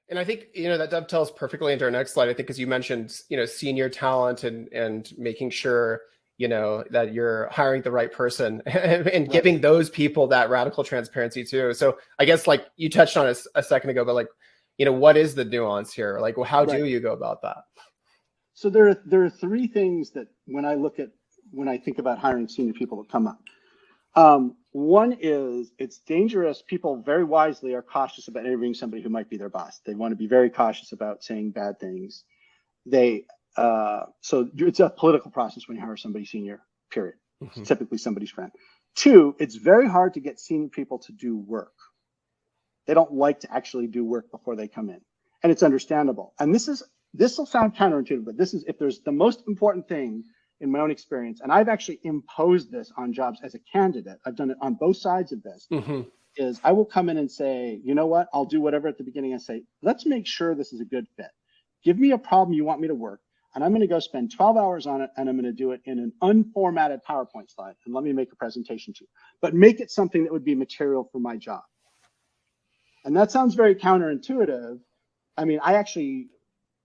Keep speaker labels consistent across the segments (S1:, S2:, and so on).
S1: And I think, that dovetails perfectly into our next slide. I think, as you mentioned, senior talent and making sure, that you're hiring the right person and giving those people that radical transparency too. So I guess like you touched on it a second ago, but like, what is the nuance here? Like, well, how do you go about that?
S2: So there are three things that when I think about hiring senior people that come up. One is it's dangerous. People very wisely are cautious about interviewing somebody who might be their boss. They want to be very cautious about saying bad things. So it's a political process when you hire somebody senior, period. It's typically somebody's friend. Two, it's very hard to get senior people to do work. They don't like to actually do work before they come in. And it's understandable. And this will sound counterintuitive, but this is, if there's the most important thing in my own experience, and I've actually imposed this on jobs as a candidate, I've done it on both sides of this, is I will come in and say, you know what, I'll do whatever at the beginning and say, let's make sure this is a good fit. Give me a problem you want me to work, and I'm going to go spend 12 hours on it, and I'm going to do it in an unformatted PowerPoint slide, and let me make a presentation to you. But make it something that would be material for my job. And that sounds very counterintuitive. I mean, I actually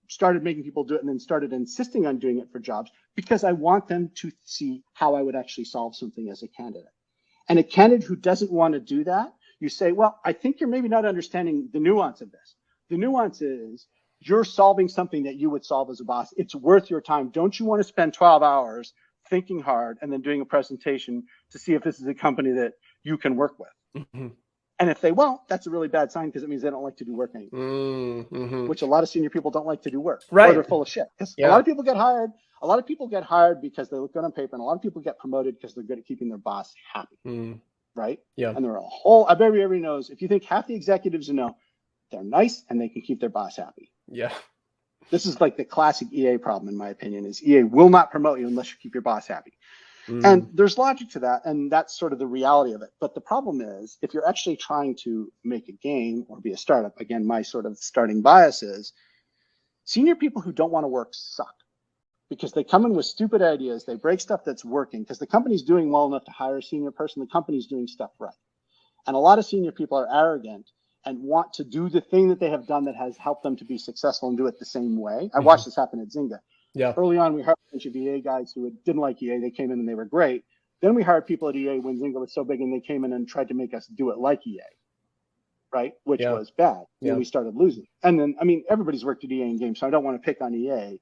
S2: started making people do it and then started insisting on doing it for jobs because I want them to see how I would actually solve something as a candidate. And a candidate who doesn't want to do that, you say, well, I think you're maybe not understanding the nuance of this. The nuance is you're solving something that you would solve as a boss. It's worth your time. Don't you want to spend 12 hours thinking hard and then doing a presentation to see if this is a company that you can work with? And if they won't, that's a really bad sign because it means they don't like to do work anymore, which a lot of senior people don't like to do work. Or they're full of shit. A lot of people get hired. A lot of people get hired because they look good on paper, and a lot of people get promoted because they're good at keeping their boss happy. Right? Yeah. And there are a whole, I bet everybody knows, if you think half the executives know, they're nice and they can keep their boss happy. Yeah. This is like the classic EA problem, in my opinion, is EA will not promote you unless you keep your boss happy. And there's logic to that, and that's sort of the reality of it. But the problem is, if you're actually trying to make a game or be a startup, again, my sort of starting bias is senior people who don't want to work suck because they come in with stupid ideas. They break stuff that's working because the company's doing well enough to hire a senior person. The company's doing stuff right. And a lot of senior people are arrogant and want to do the thing that they have done that has helped them to be successful and do it the same way. I watched this happen at Zynga. Yeah. Early on, we hired a bunch of EA guys who didn't like EA. They came in and they were great. Then we hired people at EA when Zynga was so big, and they came in and tried to make us do it like EA, right? Which was bad. And we started losing. And then, I mean, everybody's worked at EA in games, so I don't want to pick on EA.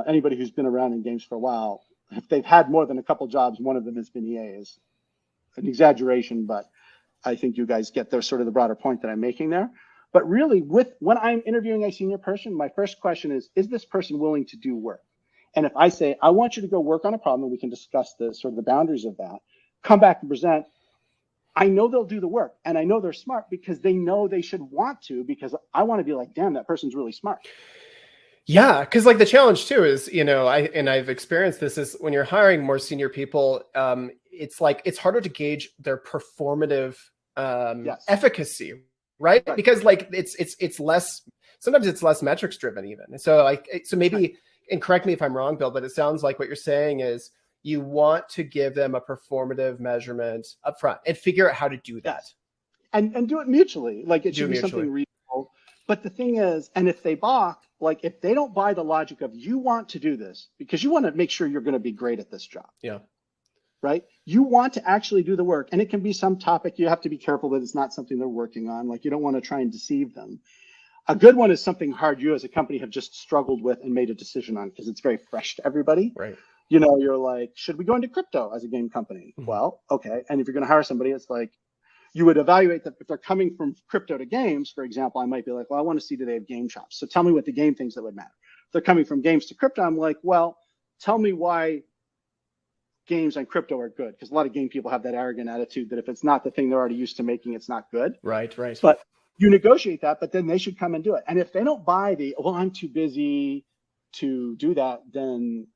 S2: Anybody who's been around in games for a while, if they've had more than a couple jobs, one of them has been EA. Is an exaggeration, but I think you guys get the sort of the broader point that I'm making there. But really, when I'm interviewing a senior person, my first question is this person willing to do work? And if I say, I want you to go work on a problem, and we can discuss the sort of the boundaries of that, come back and present, I know they'll do the work. And I know they're smart because they know they should want to, because I want to be like, damn, that person's really smart.
S1: Yeah, because like the challenge too is, I've experienced this, is when you're hiring more senior people, it's harder to gauge their performative efficacy. Right? Because like it's less, sometimes it's less metrics driven even. So maybe, and correct me if I'm wrong, Bill, but it sounds like what you're saying is you want to give them a performative measurement up front and figure out how to do that.
S2: And do it mutually. Like it should be something reasonable. But the thing is, and if they balk, like if they don't buy the logic of you want to do this because you want to make sure you're going to be great at this job. Yeah. Right? You want to actually do the work, and it can be some topic. You have to be careful that it's not something they're working on. Like you don't want to try and deceive them. A good one is something hard you as a company have just struggled with and made a decision on because it's very fresh to everybody. Right. You're like, should we go into crypto as a game company? Well, okay. And if you're going to hire somebody, it's like you would evaluate that if they're coming from crypto to games, for example, I might be like, well, I want to see do they have game chops. So tell me what the game things that would matter. If they're coming from games to crypto, I'm like, well, tell me why games and crypto are good, because a lot of game people have that arrogant attitude that if it's not the thing they're already used to making, it's not good. Right. But you negotiate that, but then they should come and do it. And if they don't buy well, I'm too busy to do that, then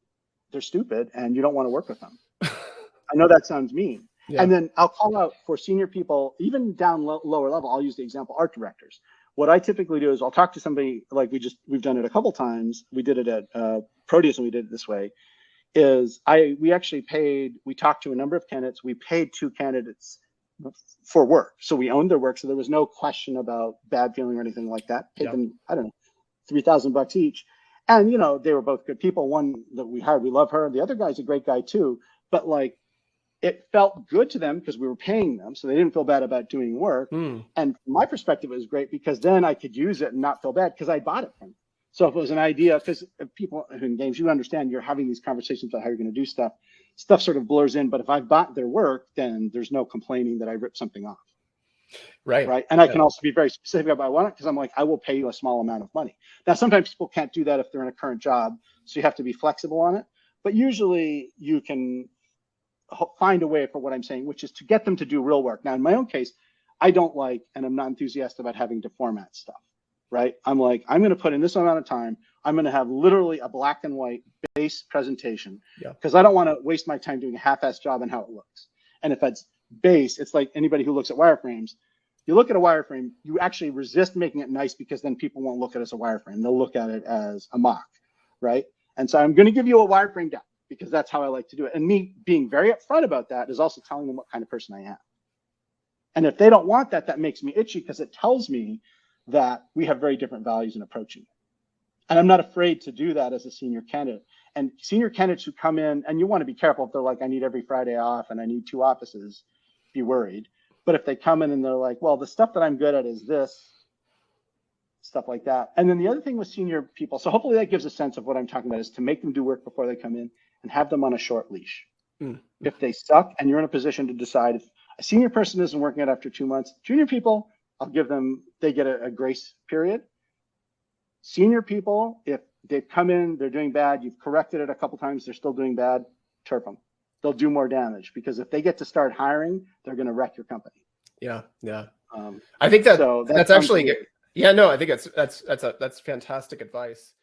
S2: they're stupid and you don't want to work with them. I know that sounds mean. Yeah. And then I'll call out for senior people, even down lower level, I'll use the example, art directors. What I typically do is I'll talk to somebody, like we've done it a couple times. We did it at Proteus and we did it this way. We talked to a number of candidates. We paid 2 candidates for work. So we owned their work. So there was no question about bad feeling or anything like that. Paid them, I don't know, $3,000 each. And, you know, they were both good people. One that we hired, we love her. The other guy's a great guy too. But like, it felt good to them because we were paying them. So they didn't feel bad about doing work. And from my perspective, it was great because then I could use it and not feel bad because I bought it from them. So if it was an idea, because people in games, you understand you're having these conversations about how you're going to do stuff sort of blurs in. But if I've bought their work, then there's no complaining that I ripped something off. Right. And I can also be very specific about what I want it because I'm like, I will pay you a small amount of money. Now, sometimes people can't do that if they're in a current job. So you have to be flexible on it. But usually you can find a way for what I'm saying, which is to get them to do real work. Now, in my own case, I don't like, and I'm not enthusiastic about having to format stuff. Right. I'm like, I'm going to put in this amount of time. I'm going to have literally a black and white base presentation because I don't want to waste my time doing a half-assed job on how it looks. And if it's base, it's like anybody who looks at wireframes. You look at a wireframe, you actually resist making it nice because then people won't look at it as a wireframe. They'll look at it as a mock. Right. And so I'm going to give you a wireframe deck because that's how I like to do it. And me being very upfront about that is also telling them what kind of person I am. And if they don't want that, that makes me itchy because it tells me that we have very different values in approaching it. And I'm not afraid to do that as a senior candidate. And senior candidates who come in, and you want to be careful if they're like, I need every Friday off and I need 2 offices, be worried. But if they come in and they're like, well, the stuff that I'm good at is this, stuff like that. And then the other thing with senior people, so hopefully that gives a sense of what I'm talking about, is to make them do work before they come in and have them on a short leash. If they suck and you're in a position to decide if a senior person isn't working out after 2 months, junior people, I'll give them, they get a grace period. Senior people, if they've come in, they're doing bad, you've corrected it a couple times, they're still doing bad, turf them. They'll do more damage because if they get to start hiring, they're going to wreck your company.
S1: Yeah. I think that's actually, I think that's fantastic advice.